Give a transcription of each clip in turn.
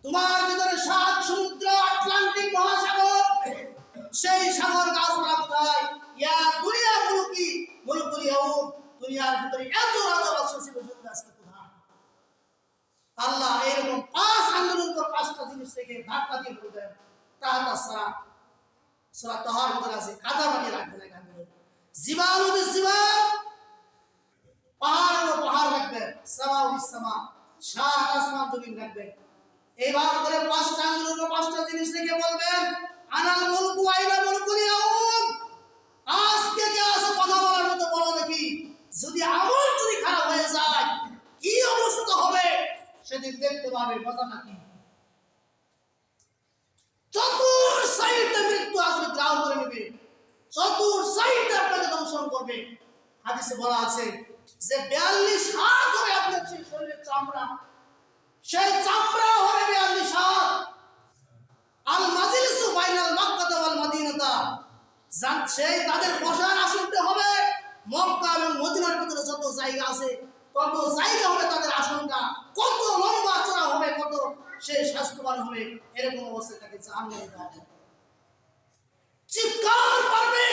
তোমার ভিতরে সাত সমুদ্র, আটলান্টিক মহাসাগর, সেই সাগর গাছপালা কোথায়? ইয়া দুনিয়া মুলুকি মুলকুল ইয়াউম, দুনিয়ার ভিতরে এত রাজা বাদশা ছিল, সেগুলো আজকে কোথায়? আল্লাহ এরকম পাঁচ আঙ্গুলের উপর পাঁচটা জিনিস থেকে ধাক্কা দিয়ে বলবেন তাহাতা সারা সূরা তাহার ভিতরে আছে, কাদা বানিয়ে রাখবেন এক আঙ্গুলে। জিবালু বিজিবাল, পাহাড়ের উপর পাহাড় রাখবেন। সামাউ বিসামা, সাত আসমান জমিন রাখবেন। এইভাবে করে পাঁচটা আঙ্গুলের উপর পাঁচটা জিনিস রেখে বলবেন আনাল মুলকু আইনা মুলকুল ইয়াউম। আজকে কে আছে কথা বলার মতো বলো দেখি, যদি আমল যদি খারাপ হয়ে যায় কি অবস্থা হবে সেদিন দেখতে পাবে। কথা নাকি চতুর সাইডে মৃত্যু আসবে, গ্রাম করে নেবে, চতুর সাইডে আপনাকে দংশন করবে। হাদিসে বলা আছে যে 42 হাত হবে আপনার সেই শরীরের চামড়া, সেই চামড়া হবে 42 হাত। আল মাজলিসু বাইনাল মক্কা ওয়াল মদিনাতা, সেই তাদের বসার আসনটা হবে মক্কা এবং মদিনার ভিতরে যত জায়গা আছে কত জায়গা হবে তাদের আসনটা, কত লম্বা চড়া হবে, কত সে স্বাস্থ্যবান হবে। এরকম অবস্থায় তাকে জাহান্নামে দেওয়া হবে। চিৎকার করবে,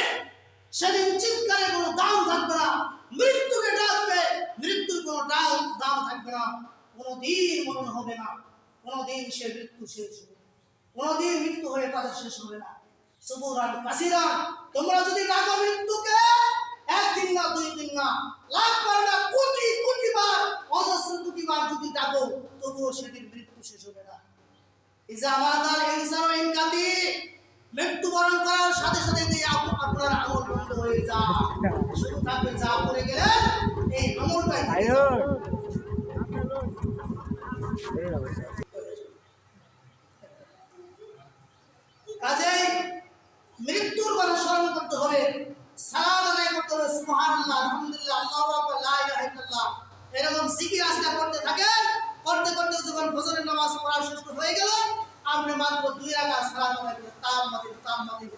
সেদিন চিৎকারে কোনো দাম থাকবে না। মৃত্যুকে ডাকবে, মৃত্যুর কোনো দাম থাকবে না। কোনোদিন মরণ হবে না, কোনোদিন সে মৃত্যু শেষ হবে, কোনোদিন মৃত্যু হয়ে তাদের শেষ হবে না। সুবুরান কাসিরা, তোমরা যদি ডাকো মৃত্যুকে একদিন না, দুই দিন না, লাখবার না, কোটি কোটি বার, অজস্র কোটি বার যদি ডাকো, তবুও সেদিন মৃত্যু শেষ হবে না। ইজা মাতাল ইনসানু ইনকাতি, মৃত্যুবরণ করার সাথে সাথে যে আপনার আমল বন্ধ হয়ে যায়, শুধু থাকবে যা করে গেলেন এই আমলটাই। কাজেই মৃত্যুর কথা স্মরণ করতে হবে, সালাত আদায় করতে হবে, সুবহানাল্লাহ, আলহামদুলিল্লাহ, আল্লাহু আকবার, লা ইলাহা ইল্লাল্লাহ, এরকম জিকির আজকার করতে থাকেন। করতে করতে যখন ফজরের নামাজ পড়া শেষ হয়ে গেল, আপনি মাত্র 2 রাকাত সালাত আদায় করে তাম মাদিন